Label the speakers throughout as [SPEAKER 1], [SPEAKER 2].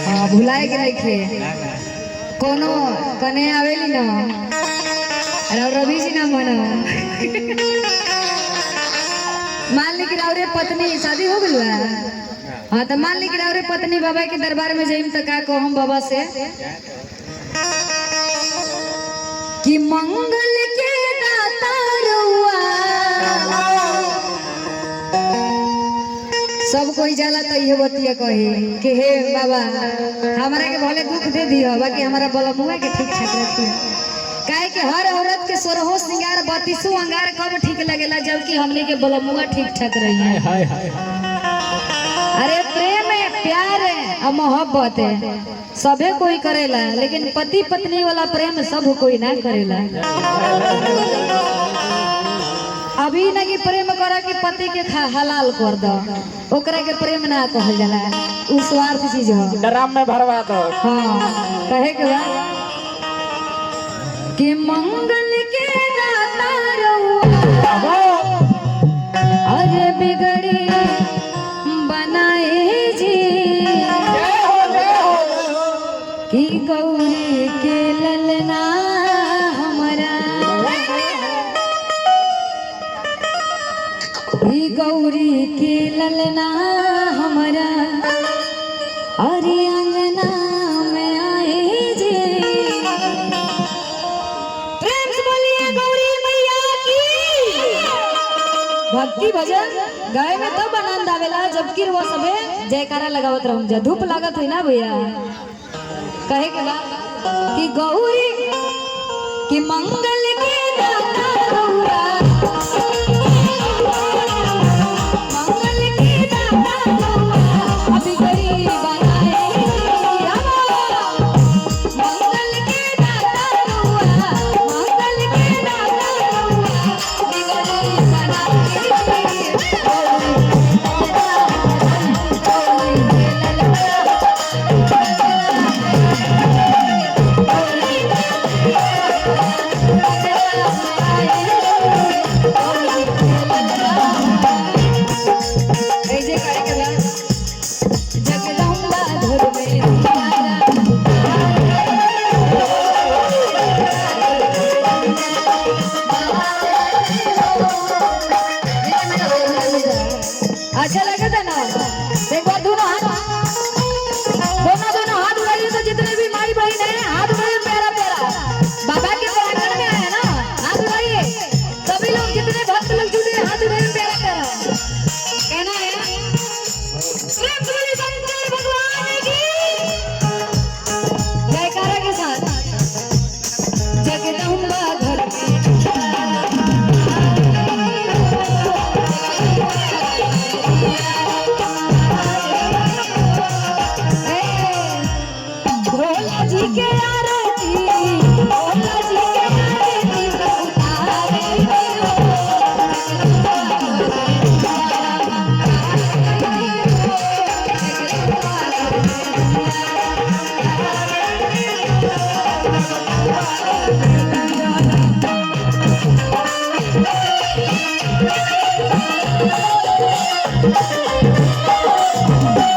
[SPEAKER 1] हाँ भुलाए के नहीं खे कोनो कने आवेली ना रवि जी ना मना मान ली कि रावरे पत्नी शादी हो गई है। हाँ तो मान ली कि रावरे पत्नी बाबा के दरबार में जाइम तो का कहम बाबा से कि मंगल के दाता रउआ सब कोई जाला तो ये बतिया कही कि हे बाबा हमारा के भले दुख दे दियो बाकी हमारा बलमुआ के ठीक ठाक रखिए। काहे कि हर औरत के सोरहो श्रृंगार बत्तीसों अंगार कब ठीक लगेला जबकि हमने के बलमुआ ठीक ठाक रही है। अरे प्रेम है प्यार है और मोहब्बत है सबे कोई करेला लेकिन पति पत्नी वाला प्रेम सब कोई ना करेला। अभी ना कि प्रेम करा कि पति के हलाल कर दो ओकरा के प्रेम ना कहल जाला उ स्वार्थ चीज हो
[SPEAKER 2] ड्राम में भरवा दो।
[SPEAKER 1] हाँ कहे के बा कि मंगल के दाता रउआ अरे बिगड़ी बनाए जी कि गौरी के ललना हमारा कि गौरी के ललना हमारा अरे अंगना में आए जी। प्रेम से बोलिए गौरी मैया की। भक्ति भजन गाय में तब आनंद आवेला जबकि वो सबे जयकारा लगावत रहूं जा धूप लागत हुई ना भैया। कहे के बा कि गौरी कि मंगल के दाता रउआ मंगल के दाता रउआ अभी गरीब बनाए मंगल के दाता रउआ मंगल के दाता रउआ अभी गरीब बनाए अच्छा लगा था ना देखो दोनों हाथ उठाइए तो जितने भी माई बहन है हाथ उठाइए प्यारा प्यारा बाबा के प्रांगण में आए ना हाथ उठाइए सभी लोग जितने भक्त लोग जुटे हाथ उठाइए प्यारा प्यारा कहना है प्रेम से बोलिए शंकर भगवान की जयकारा के साथ जगदम्बा घर भोला जी के आरती भोला जी के आरती उतारे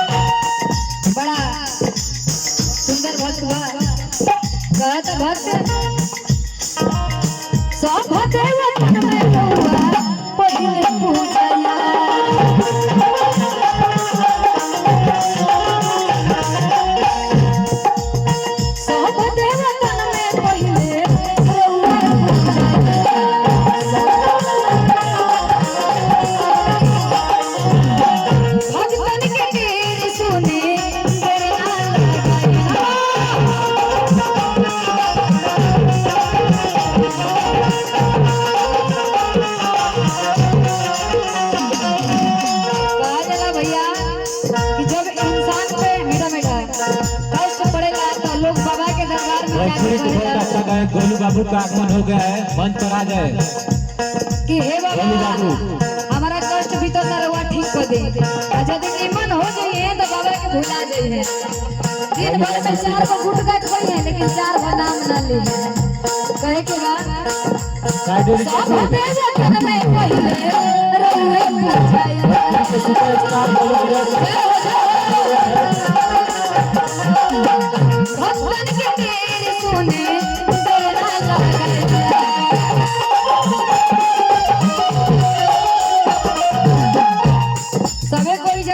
[SPEAKER 1] बड़ा सुंदर भक्त हुआ कहत भक्त सब देवतन में हुआ पहिले पूजया सब देवतन में पहिले भक्तन के तीर सुने भैया कि जब इंसान पे मीठा मीठा कष्ट पड़ेगा तो लोग बाबा के दरबार में
[SPEAKER 2] अच्छा गए गोलू बाबू का आगमन हो गया है मंच पर आ जाए
[SPEAKER 1] कि हे बाबा हमारा कष्ट भी तो नरवा ठीक कर दे जब ईमान हो जाइए तो बाबा के भुला जाइए दिन भर में 4 को गुटका खाई है लेकिन 4 को नाम ना ली है कहे के बाद सब देवतन में पहिले रउए पूजया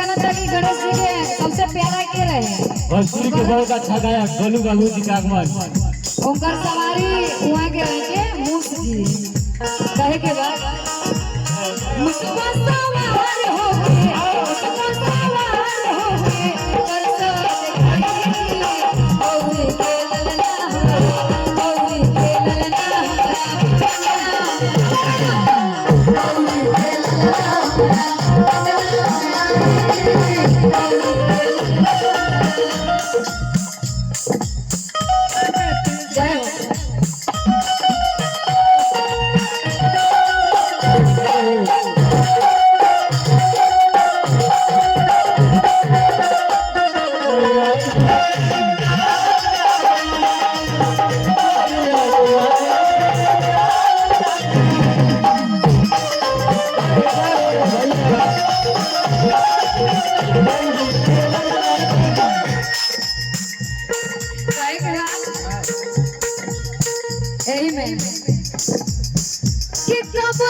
[SPEAKER 1] जाना था कि गणेश जी के सबसे प्यारा के रहे
[SPEAKER 2] भोजपुरी के बहुत अच्छा गायक गोलू बाबू जी का आगमन।
[SPEAKER 1] उनकर सवारी वहाँ के रहे के मूस जी कहे के बाद मुझको सवार हो गए मुझको सवार हो गए करसो देखी औरी के ललना औरी के ललना जय हो यही में कि कब